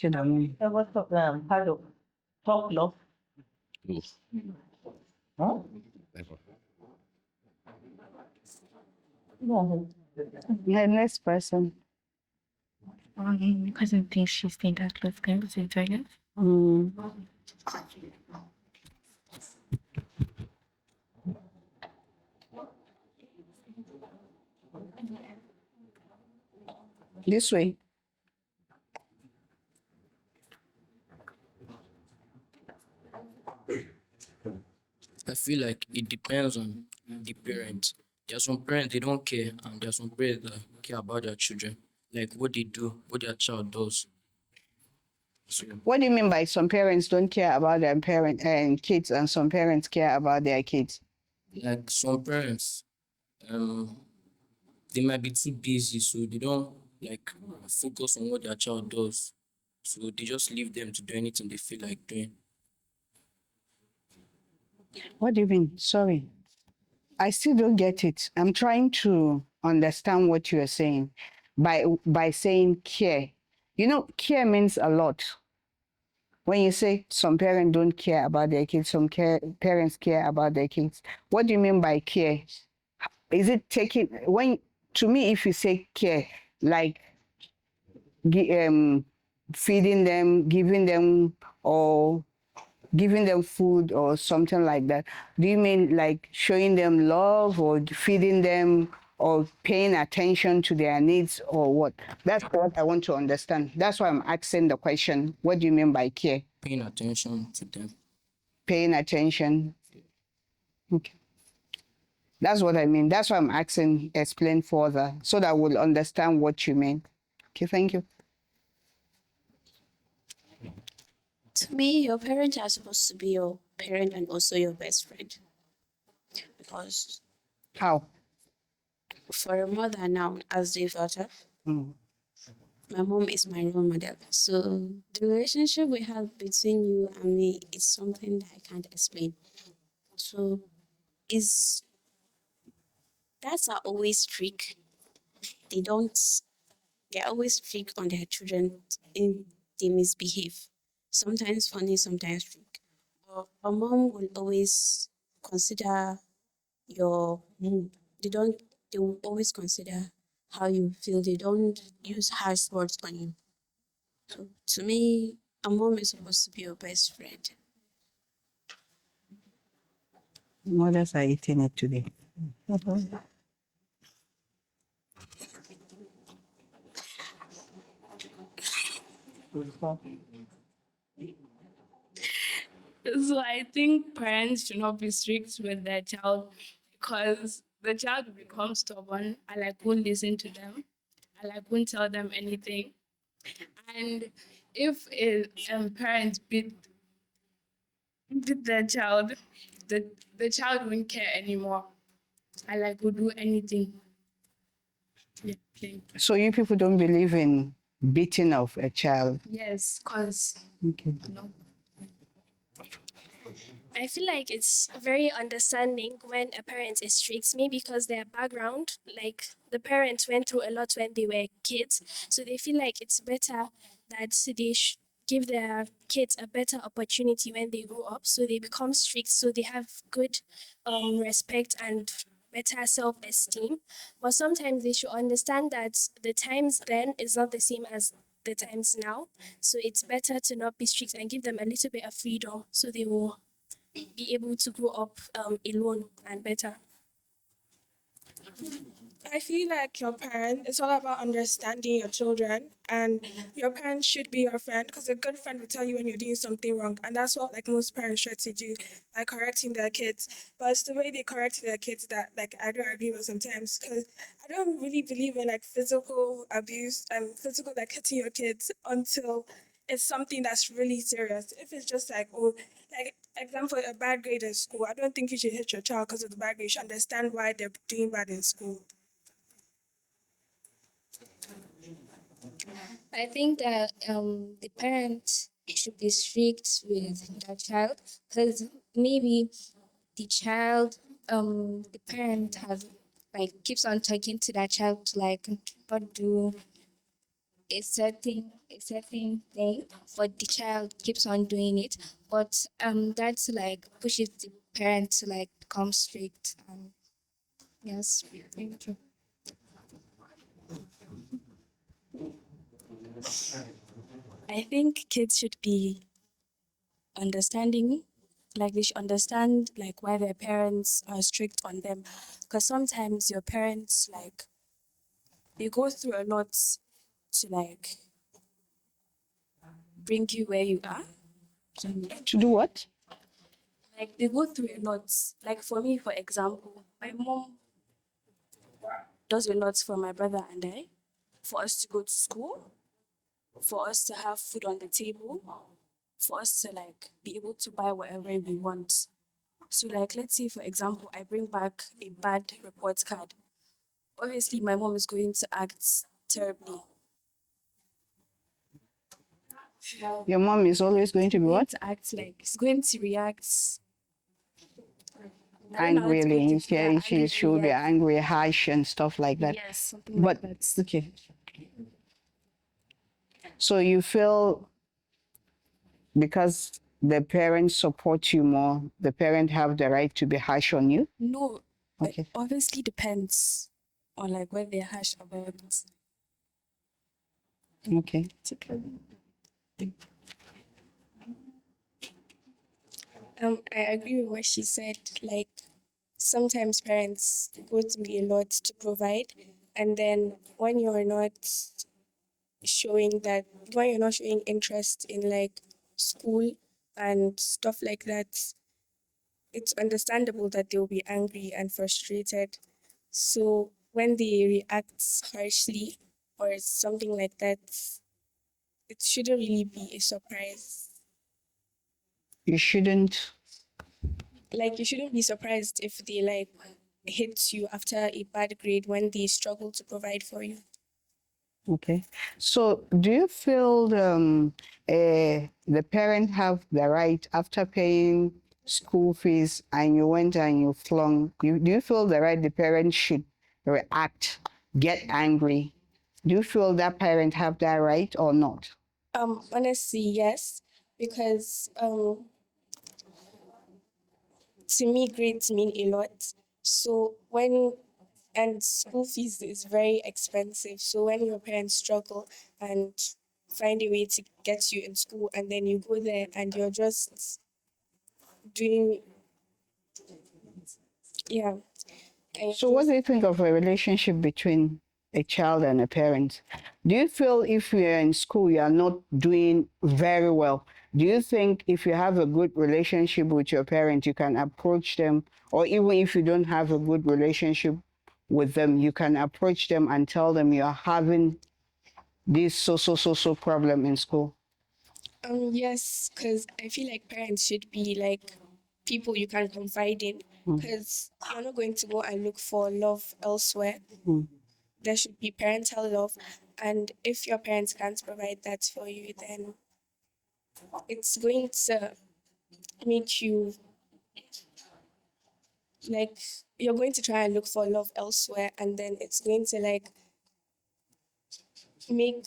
What's up, Hello. Talk love. Oof, Huh? never. No. The next person. I don't think she's been that close to I guess. Mm. This way. I feel like it depends on the parents. There are some parents they don't care, and there are some parents that care about their children, like what they do, what their child does. So, What do you mean by some parents don't care about their parent and kids, and some parents care about their kids? like some parents, um, they might be too busy, so they don't like focus on what their child does. So they just leave them to do anything they feel like doing. What do you mean? Sorry. I still don't get it. I'm trying to understand what you're saying by saying care. You know, care means a lot. When you say some parents don't care about their kids, parents care about their kids. What do you mean by care? Is it taking when to me if you say care, like feeding them, giving them, or giving them food or something like that. Do you mean like showing them love or feeding them or paying attention to their needs or what? That's what I want to understand. That's why I'm asking the question. What do you mean by care? Paying attention to them. Paying attention. Okay. That's what I mean. That's why I'm asking, explain further so that we'll understand what you mean. Okay, thank you. To me, your parents are supposed to be your parent and also your best friend. Because How? for a mother now, as a daughter, Mm. my mom is my role model. So the relationship we have between you and me is something that I can't explain. So is dads are always strict. They don't they're always strict on their children if they misbehave. Sometimes funny, sometimes strict. But a mom will always consider your mood. They will always consider how you feel. They don't use harsh words on you. So to me, a mom is supposed to be your best friend. Mothers are eating it today. So I think parents should not be strict with their child because the child will become stubborn and like won't listen to them and like won't tell them anything. And if a parent beat their child, the child won't care anymore and like will do anything. Yeah, thank you. So you people don't believe in beating of a child? Yes, because Okay. no. I feel like it's very understanding when a parent is strict, maybe because their background, like the parents went through a lot when they were kids. So they feel like it's better that they give their kids a better opportunity when they grow up. So they become strict, so they have good respect and better self-esteem. But sometimes they should understand that the times then is not the same as the times now. So it's better to not be strict and give them a little bit of freedom so they will be able to grow up alone and better. I feel like your parent, it's all about understanding your children, and your parents should be your friend because a good friend will tell you when you're doing something wrong, and that's what like most parents try to do by correcting their kids. But it's the way they correct their kids that like I don't agree with sometimes because I don't really believe in like physical abuse and physical like hitting your kids until it's something that's really serious. If it's just like oh like example a bad grade in school, I don't think you should hit your child because of the bad grade. You should understand why they're doing bad in school. I think that the parent should be strict with their child because maybe the parent has like keeps on talking to that child to like not do a certain thing, but the child keeps on doing it. But that's like pushes the parent to like become strict. Yes, thank you. I think kids should be understanding, like they should understand like why their parents are strict on them. Because sometimes your parents like they go through a lot to like bring you where you are. To do what? Like they go through a lot. Like for me, for example, my mom does a lot for my brother and I, for us to go to school, for us to have food on the table, for us to like be able to buy whatever we want. So like let's say for example, I bring back a bad report card. Obviously my mom is going to act terribly. Your mom is always going to be Going what? to act like she's going to react. I don't know how to Angrily. put it. Yeah, Okay, she will be yes. angry, harsh, and stuff like that. Yes, something But like that. okay. So you feel because the parents support you more, the parent have the right to be harsh on you? No, Okay. it obviously depends on like what they're harsh about. Okay. I agree with what she said. Like sometimes parents go through a lot to provide, and then when you're not showing that, when you're not showing interest in like school and stuff like that, it's understandable that they'll be angry and frustrated. So when they react harshly or something like that, it shouldn't really be a surprise. You shouldn't. Like you shouldn't be surprised if they like hit you after a bad grade when they struggle to provide for you. Okay. So do you feel the parent have the right after paying school fees and you went and you flung, do you feel the right the parent should react, get angry? Do you feel that parent have that right or not? Honestly, yes, because to me grades mean a lot. So when and school fees is very expensive. So when your parents struggle and find a way to get you in school and then you go there and you're just doing, yeah. And So what do you think of a relationship between a child and a parent? Do you feel if you're in school, you are not doing very well? Do you think if you have a good relationship with your parent, you can approach them, or even if you don't have a good relationship with them, you can approach them and tell them you're having this so problem in school? yes, because I feel like parents should be like people you can confide in, because you're not going to go and look for love elsewhere. Mm. There should be parental love, and if your parents can't provide that for you, then it's going to make you like you're going to try and look for love elsewhere, and then it's going to like make,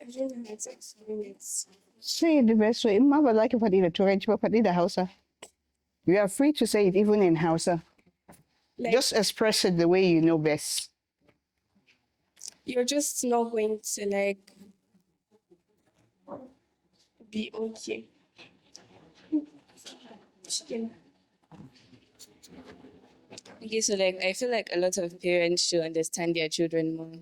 I don't know how to explain it. Say it the best way. Mama like if I did a Turanci, but I did a Hausa. You are free to say it even in Hausa. Like Just express it the way you know best. you're just not going to like be okay. Okay, so like I feel like a lot of parents should understand their children more.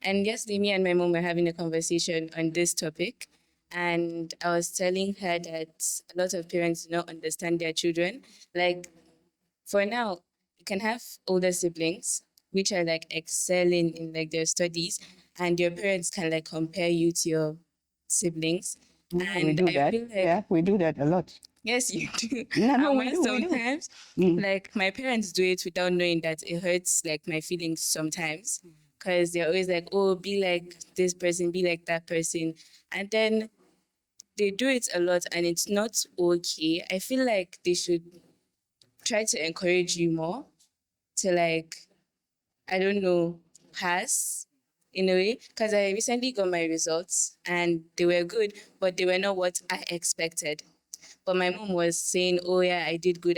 And yesterday, me and my mom were having a conversation on this topic, and I was telling her that a lot of parents do not understand their children. Like for now, you can have older siblings which are like excelling in like their studies, and your parents can like compare you to your siblings. We And do I that. feel like Yeah, we do that a lot. yes, you do. No, And we when do. sometimes, Mm. like my parents do it without knowing that it hurts like my feelings sometimes, because they're always like, "Oh, be like this person, be like that person," and then they do it a lot, and it's not okay. I feel like they should try to encourage you more to like, I don't know, pass in a way, because I recently got my results and they were good, but they were not what I expected. But my mom was saying, "Oh yeah, I did good,"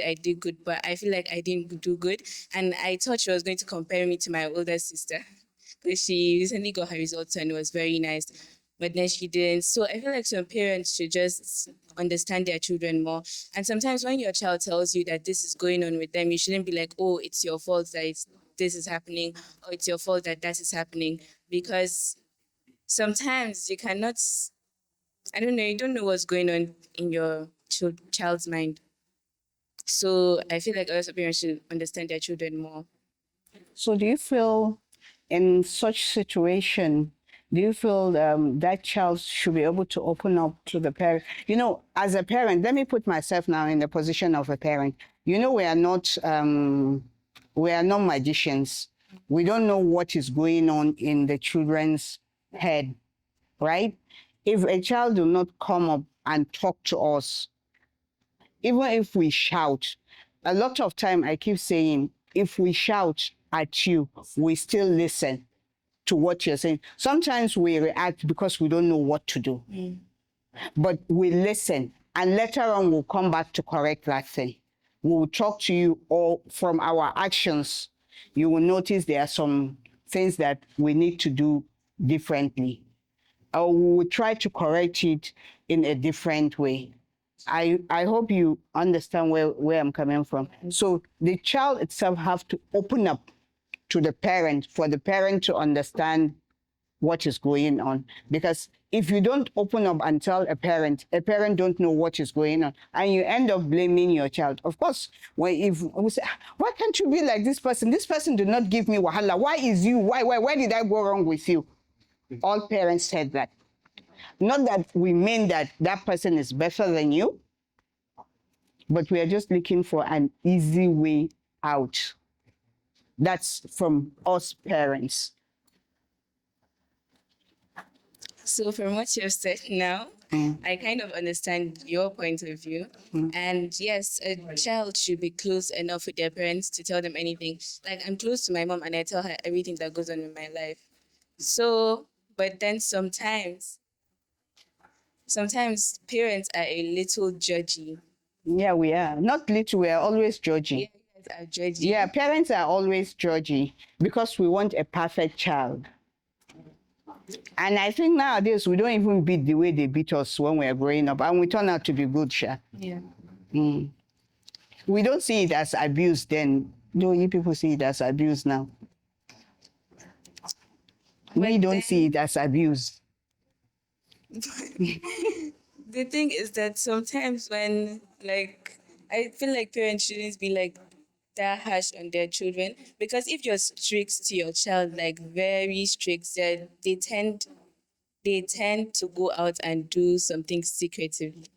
but I feel like I didn't do good, and I thought she was going to compare me to my older sister, because she recently got her results and it was very nice, but then she didn't. So I feel like some parents should just understand their children more. And sometimes when your child tells you that this is going on with them, you shouldn't be like, "Oh, it's your fault that this is happening," or "It's your fault that that is happening," because sometimes you cannot. I don't know. You don't know what's going on in your child's mind. So I feel like a lot of parents should understand their children more. So do you feel in such situation, do you feel that child should be able to open up to the parent? You know, as a parent, let me put myself now in the position of a parent. You know, we are not magicians. We don't know what is going on in the children's head, right? If a child do not come up and talk to us, even if we shout, a lot of time I keep saying, if we shout at you, we still listen to what you're saying. Sometimes we react because we don't know what to do, but we listen, and later on we'll come back to correct that thing. We'll talk to you, or from our actions, you will notice there are some things that we need to do differently. Or we will try to correct it in a different way. I hope you understand where I'm coming from. So the child itself have to open up to the parent, for the parent to understand what is going on. Because if you don't open up and tell a parent don't know what is going on, and you end up blaming your child. Of course, if we say, why can't you be like this person? This person did not give me wahala. Why is you? Why did I go wrong with you? All parents said that. Not that we mean that that person is better than you, but we are just looking for an easy way out. That's from us parents. So from what you've said now, I kind of understand your point of view. And yes, a child should be close enough with their parents to tell them anything. Like, I'm close to my mom and I tell her everything that goes on in my life. So, but then sometimes parents are a little judgy. Yeah, we are. Not little, we are always judging. Yeah, you guys are judgy. Yeah, parents are always judgy because we want a perfect child. And I think nowadays we don't even beat the way they beat us when we are growing up, and we turn out to be good, Sha. Yeah. We don't see it as abuse then. No, you people see it as abuse now. We don't see it as abuse. The thing is that sometimes when, like, I feel like parents shouldn't be like that harsh on their children, because if you're strict to your child, like very strict, they tend to go out and do something secretively.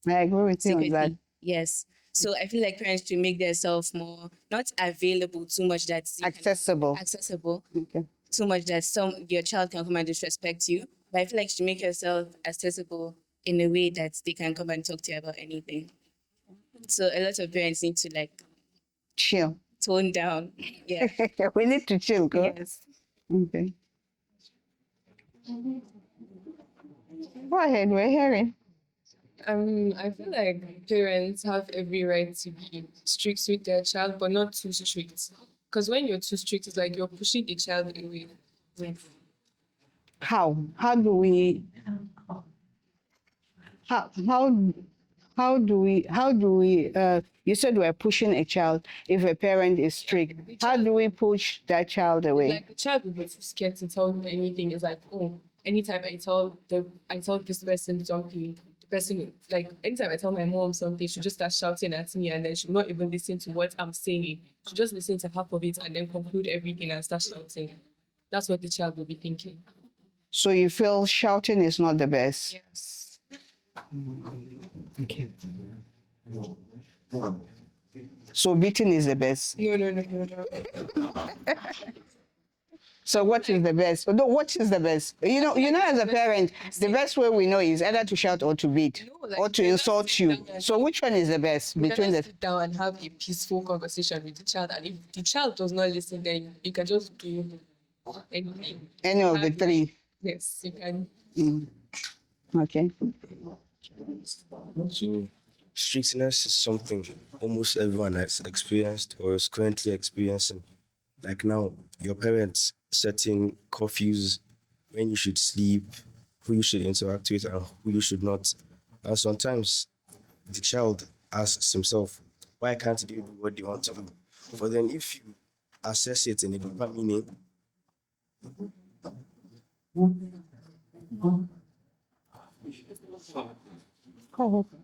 I agree with you on that. Yes. So I feel like parents should make themselves more not available too much, that Accessible. Okay. too much that your child can come and disrespect you. But I feel like you should make yourself accessible in a way that they can come and talk to you about anything. So a lot of parents need to like Chill. tone down. Yeah. We need to chill, girl. Yes. Okay. Go ahead, we're hearing. I feel like parents have every right to be strict with their child, but not too strict. Because when you're too strict, it's like you're pushing the child away. How? How do we you said we're pushing a child if a parent is strict. How do we push that child away? Like the child will be too scared to tell me anything. It's like, oh, anytime I tell this person something, the person, like anytime I tell my mom something, she'll just start shouting at me, and then she'll not even listen to what I'm saying. She'll just listen to half of it and then conclude everything and start shouting. That's what the child will be thinking. So you feel shouting is not the best? Yes. Okay. So beating is the best. No. So what is the best? No, what is the best? You know, as a parent, the best way we know is either to shout or to beat, or to insult you. So which one is the best You between can the? just sit down and have a peaceful conversation with the child, and if the child does not listen, then you can just do anything. Any of the three. Yes, you can. Mm. Okay. So, strictness is something almost everyone has experienced or is currently experiencing. Like now, your parents setting curfews when you should sleep, who you should interact with, and who you should not. And sometimes the child asks himself, why can't they do what they want to do? But then, if you assess it in a deeper meaning,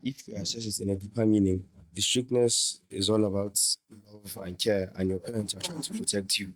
if you assess it in a deeper meaning, the strictness is all about love and care, and your parents are trying to protect you.